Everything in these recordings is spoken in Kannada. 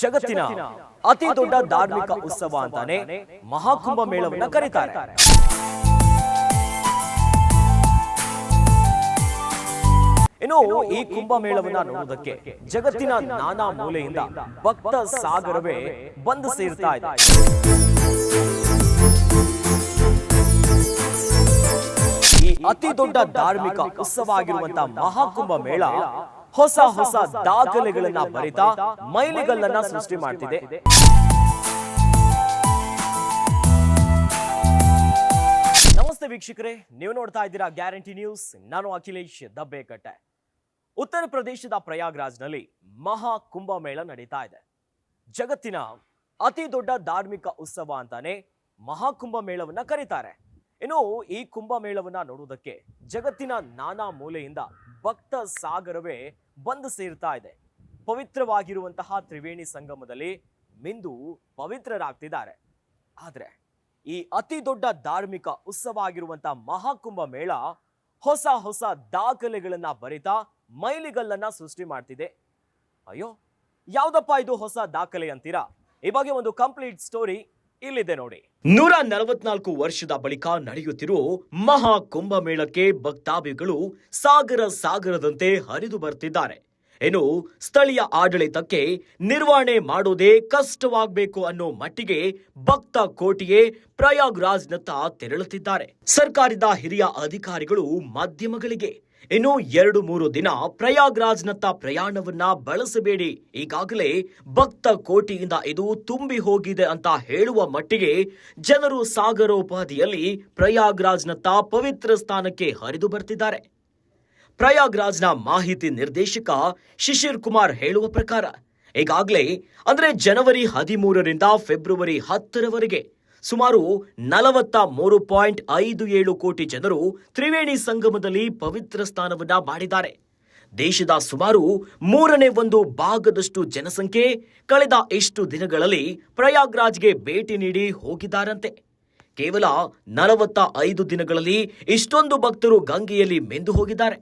ಜಗತ್ತಿನ ಅತಿ ದೊಡ್ಡ ಧಾರ್ಮಿಕ ಉತ್ಸವ ಅಂತಾನೆ ಮಹಾಕುಂಭ ಮೇಳವನ್ನ ಕರೀತಾರೆ. ಇನ್ನು ಈ ಕುಂಭ ಮೇಳವನ್ನ ನೋಡುವುದಕ್ಕೆ ಜಗತ್ತಿನ ನಾನಾ ಮೂಲೆಯಿಂದ ಭಕ್ತ ಸಾಗರವೇ ಬಂದು ಸೇರ್ತಾ ಇದೆ. ಈ ಅತಿ ದೊಡ್ಡ ಧಾರ್ಮಿಕ ಉತ್ಸವ ಆಗಿರುವಂತಹ ಮಹಾಕುಂಭ ಮೇಳ ಹೊಸ ಹೊಸ ದಾಖಲೆಗಳನ್ನ ಬರಿತಾ ಮೈಲಿಗಲ್ಲನ್ನ ಸೃಷ್ಟಿ ಮಾಡ್ತಿದೆ. ನಮಸ್ತೆ ವೀಕ್ಷಕರೇ, ನೀವು ನೋಡ್ತಾ ಇದ್ದೀರಾ ಗ್ಯಾರಂಟಿ ನ್ಯೂಸ್. ನಾನು ಅಖಿಲೇಶ್ ದಬ್ಬೆಕಟ್ಟೆ. ಉತ್ತರ ಪ್ರದೇಶದ ಪ್ರಯಾಗ್ರಾಜ್ನಲ್ಲಿ ಮಹಾ ಕುಂಭ ಮೇಳ ನಡೀತಾ ಇದೆ. ಜಗತ್ತಿನ ಅತಿ ದೊಡ್ಡ ಧಾರ್ಮಿಕ ಉತ್ಸವ ಅಂತಾನೆ ಮಹಾಕುಂಭ ಮೇಳವನ್ನ ಕರೀತಾರೆ. ಇನ್ನು ಈ ಕುಂಭ ಮೇಳವನ್ನ ನೋಡುವುದಕ್ಕೆ ಜಗತ್ತಿನ ನಾನಾ ಮೂಲೆಯಿಂದ ಭಕ್ತ ಸಾಗರವೇ ಬಂದು ಸೇರ್ತಾ ಇದೆ. ಪವಿತ್ರವಾಗಿರುವಂತಹ ತ್ರಿವೇಣಿ ಸಂಗಮದಲ್ಲಿ ಮಿಂದು ಪವಿತ್ರರಾಗ್ತಿದ್ದಾರೆ. ಆದ್ರೆ ಈ ಅತಿ ದೊಡ್ಡ ಧಾರ್ಮಿಕ ಉತ್ಸವ ಆಗಿರುವಂತಹ ಮಹಾಕುಂಭ ಮೇಳ ಹೊಸ ಹೊಸ ದಾಖಲೆಗಳನ್ನ ಬರಿತಾ ಮೈಲಿಗಲ್ಲನ್ನ ಸೃಷ್ಟಿ ಮಾಡ್ತಿದೆ. ಅಯ್ಯೋ, ಯಾವ್ದಪ್ಪ ಇದು ಹೊಸ ದಾಖಲೆ ಅಂತೀರಾ? ಈ ಬಗ್ಗೆ ಒಂದು ಕಂಪ್ಲೀಟ್ ಸ್ಟೋರಿ ಇಲ್ಲಿದೆ ನೋಡಿ. 144 ವರ್ಷದ ಬಳಿಕ ನಡೆಯುತ್ತಿರುವ ಮಹಾ ಕುಂಭ ಮೇಳಕ್ಕೆ ಭಕ್ತಾಭಿಗಳು ಸಾಗರದಂತೆ ಹರಿದು ಬರ್ತಿದ್ದಾರೆ. ಇನ್ನು ಸ್ಥಳೀಯ ಆಡಳಿತಕ್ಕೆ ನಿರ್ವಹಣೆ ಮಾಡೋದೇ ಕಷ್ಟವಾಗಬೇಕು ಅನ್ನೋ ಮಟ್ಟಿಗೆ ಭಕ್ತ ಕೋಟಿಯೇ ಪ್ರಯಾಗ್ರಾಜ್ನತ್ತ ತೆರಳುತ್ತಿದ್ದಾರೆ. ಸರ್ಕಾರದ ಹಿರಿಯ ಅಧಿಕಾರಿಗಳು ಮಾಧ್ಯಮಗಳಿಗೆ ಇನ್ನು 2-3 ದಿನ ಪ್ರಯಾಗ್ರಾಜ್ನತ್ತ ಪ್ರಯಾಣವನ್ನ ಬಳಸಬೇಡಿ, ಈಗಾಗಲೇ ಭಕ್ತ ಕೋಟಿಯಿಂದ ಇದು ತುಂಬಿ ಹೋಗಿದೆ ಅಂತ ಹೇಳುವ ಮಟ್ಟಿಗೆ ಜನರು ಸಾಗರೋಪಾದಿಯಲ್ಲಿ ಪ್ರಯಾಗ್ರಾಜ್ನತ್ತ ಪವಿತ್ರ ಸ್ಥಾನಕ್ಕೆ ಹರಿದು ಬರ್ತಿದ್ದಾರೆ. ಪ್ರಯಾಗ್ರಾಜ್ನ ಮಾಹಿತಿ ನಿರ್ದೇಶಕ ಶಿಶಿರ್ ಕುಮಾರ್ ಹೇಳುವ ಪ್ರಕಾರ ಈಗಾಗಲೇ ಅಂದ್ರೆ ಜನವರಿ 13ರಿಂದ ಫೆಬ್ರವರಿ 10ರವರೆಗೆ ಸುಮಾರು 43.57 ಕೋಟಿ ಜನರು ತ್ರಿವೇಣಿ ಸಂಗಮದಲ್ಲಿ ಪವಿತ್ರ ಸ್ನಾನವನ್ನ ಮಾಡಿದ್ದಾರೆ. ದೇಶದ ಸುಮಾರು 1/3 ಭಾಗದಷ್ಟು ಜನಸಂಖ್ಯೆ ಕಳೆದ ಇಷ್ಟು ದಿನಗಳಲ್ಲಿ ಪ್ರಯಾಗ್ರಾಜ್ಗೆ ಭೇಟಿ ನೀಡಿ ಹೋಗಿದ್ದಾರಂತೆ. ಕೇವಲ 45 ದಿನಗಳಲ್ಲಿ ಇಷ್ಟೊಂದು ಭಕ್ತರು ಗಂಗೆಯಲ್ಲಿ ಮೆಂದು ಹೋಗಿದ್ದಾರೆ.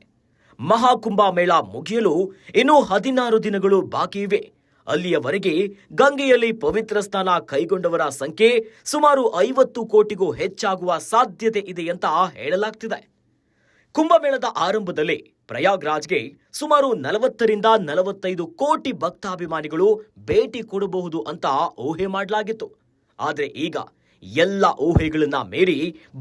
ಮಹಾಕುಂಭ ಮೇಳ ಮುಗಿಯಲು ಇನ್ನೂ 16 ದಿನಗಳು ಬಾಕಿ ಇವೆ. ಅಲ್ಲಿಯವರೆಗೆ ಗಂಗೆಯಲ್ಲಿ ಪವಿತ್ರ ಸ್ನಾನ ಕೈಗೊಂಡವರ ಸಂಖ್ಯೆ ಸುಮಾರು 50 ಕೋಟಿಗೂ ಹೆಚ್ಚಾಗುವ ಸಾಧ್ಯತೆ ಇದೆ ಅಂತ ಹೇಳಲಾಗ್ತಿದೆ. ಕುಂಭಮೇಳದ ಆರಂಭದಲ್ಲಿ ಪ್ರಯಾಗ್ರಾಜ್ಗೆ ಸುಮಾರು 40ರಿಂದ 45 ಕೋಟಿ ಭಕ್ತಾಭಿಮಾನಿಗಳು ಭೇಟಿ ಕೊಡಬಹುದು ಅಂತ ಊಹೆ ಮಾಡಲಾಗಿತ್ತು. ಆದ್ರೆ ಈಗ ಎಲ್ಲ ಊಹೆಗಳನ್ನ ಮೀರಿ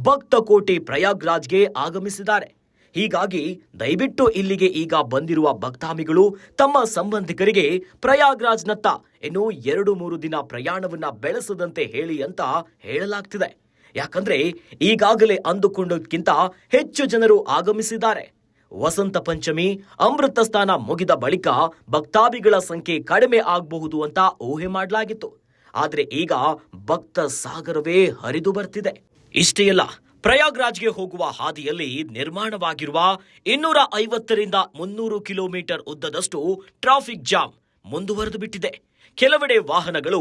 ಭಕ್ತ ಕೋಟಿ ಪ್ರಯಾಗ್ರಾಜ್ಗೆ ಆಗಮಿಸಿದ್ದಾರೆ. ಹೀಗಾಗಿ ದಯವಿಟ್ಟು ಇಲ್ಲಿಗೆ ಈಗ ಬಂದಿರುವ ಭಕ್ತಾಭಿಗಳು ತಮ್ಮ ಸಂಬಂಧಿಕರಿಗೆ ಪ್ರಯಾಗ್ರಾಜ್ನತ್ತ ಇನ್ನು 2-3 ದಿನ ಪ್ರಯಾಣವನ್ನ ಬೆಳೆಸದಂತೆ ಹೇಳಿ ಅಂತ ಹೇಳಲಾಗ್ತಿದೆ. ಯಾಕಂದ್ರೆ ಈಗಾಗಲೇ ಅಂದುಕೊಂಡಕ್ಕಿಂತ ಹೆಚ್ಚು ಜನರು ಆಗಮಿಸಿದ್ದಾರೆ. ವಸಂತ ಪಂಚಮಿ ಅಮೃತ ಸ್ನಾನ ಮುಗಿದ ಬಳಿಕ ಭಕ್ತಾಭಿಗಳ ಸಂಖ್ಯೆ ಕಡಿಮೆ ಆಗಬಹುದು ಅಂತ ಊಹೆ ಮಾಡಲಾಗಿತ್ತು. ಆದ್ರೆ ಈಗ ಭಕ್ತ ಸಾಗರವೇ ಹರಿದು ಬರ್ತಿದೆ. ಇಷ್ಟೇ ಅಲ್ಲ, ಪ್ರಯಾಗ್ರಾಜ್ಗೆ ಹೋಗುವ ಹಾದಿಯಲ್ಲಿ ನಿರ್ಮಾಣವಾಗಿರುವ 250ರಿಂದ 300 ಕಿಲೋಮೀಟರ್ ಉದ್ದದಷ್ಟು ಟ್ರಾಫಿಕ್ ಜಾಮ್ ಮುಂದುವರೆದು ಬಿಟ್ಟಿದೆ. ಕೆಲವೆಡೆ ವಾಹನಗಳು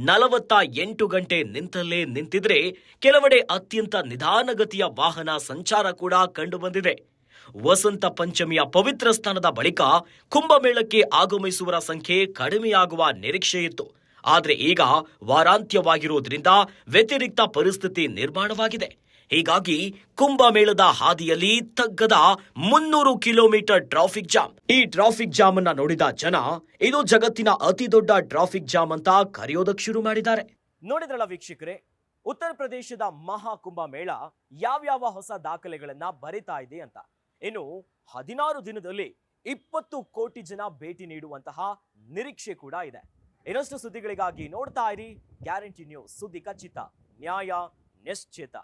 48 ಗಂಟೆ ನಿಂತಲ್ಲೇ ನಿಂತಿದ್ರೆ, ಕೆಲವೆಡೆ ಅತ್ಯಂತ ನಿಧಾನಗತಿಯ ವಾಹನ ಸಂಚಾರ ಕೂಡ ಕಂಡುಬಂದಿದೆ. ವಸಂತ ಪಂಚಮಿಯ ಪವಿತ್ರ ಸ್ಥಾನದ ಬಳಿಕ ಕುಂಭಮೇಳಕ್ಕೆ ಆಗಮಿಸುವರ ಸಂಖ್ಯೆ ಕಡಿಮೆಯಾಗುವ ನಿರೀಕ್ಷೆ ಇತ್ತು. ಆದ್ರೆ ಈಗ ವಾರಾಂತ್ಯವಾಗಿರುವುದರಿಂದ ವ್ಯತಿರಿಕ್ತ ಪರಿಸ್ಥಿತಿ ನಿರ್ಮಾಣವಾಗಿದೆ. ಹೀಗಾಗಿ ಕುಂಭಮೇಳದ ಹಾದಿಯಲ್ಲಿ ತಗ್ಗದ 300 ಕಿಲೋಮೀಟರ್ ಟ್ರಾಫಿಕ್ ಜಾಮ್. ಈ ಟ್ರಾಫಿಕ್ ಜಾಮ್ ಅನ್ನ ನೋಡಿದ ಜನ ಇದು ಜಗತ್ತಿನ ಅತಿ ದೊಡ್ಡ ಟ್ರಾಫಿಕ್ ಜಾಮ್ ಅಂತ ಕರೆಯೋದಕ್ಕೆ ಶುರು ಮಾಡಿದ್ದಾರೆ. ನೋಡಿದ್ರಲ್ಲ ವೀಕ್ಷಕರೇ, ಉತ್ತರ ಪ್ರದೇಶದ ಮಹಾಕುಂಭ ಮೇಳ ಯಾವ್ಯಾವ ಹೊಸ ದಾಖಲೆಗಳನ್ನ ಬರಿತಾ ಇದೆ ಅಂತ. ಇನ್ನು 16 ದಿನದಲ್ಲಿ 20 ಕೋಟಿ ಜನ ಭೇಟಿ ನೀಡುವಂತಹ ನಿರೀಕ್ಷೆ ಕೂಡ ಇದೆ. ಇನ್ನಷ್ಟು ಸುದ್ದಿಗಳಿಗಾಗಿ ನೋಡ್ತಾ ಇರಿ ಗ್ಯಾರಂಟಿ ನ್ಯೂಸ್. ಸುದ್ದಿ ಖಚಿತ, ನ್ಯಾಯ ನಿಶ್ಚಿತ.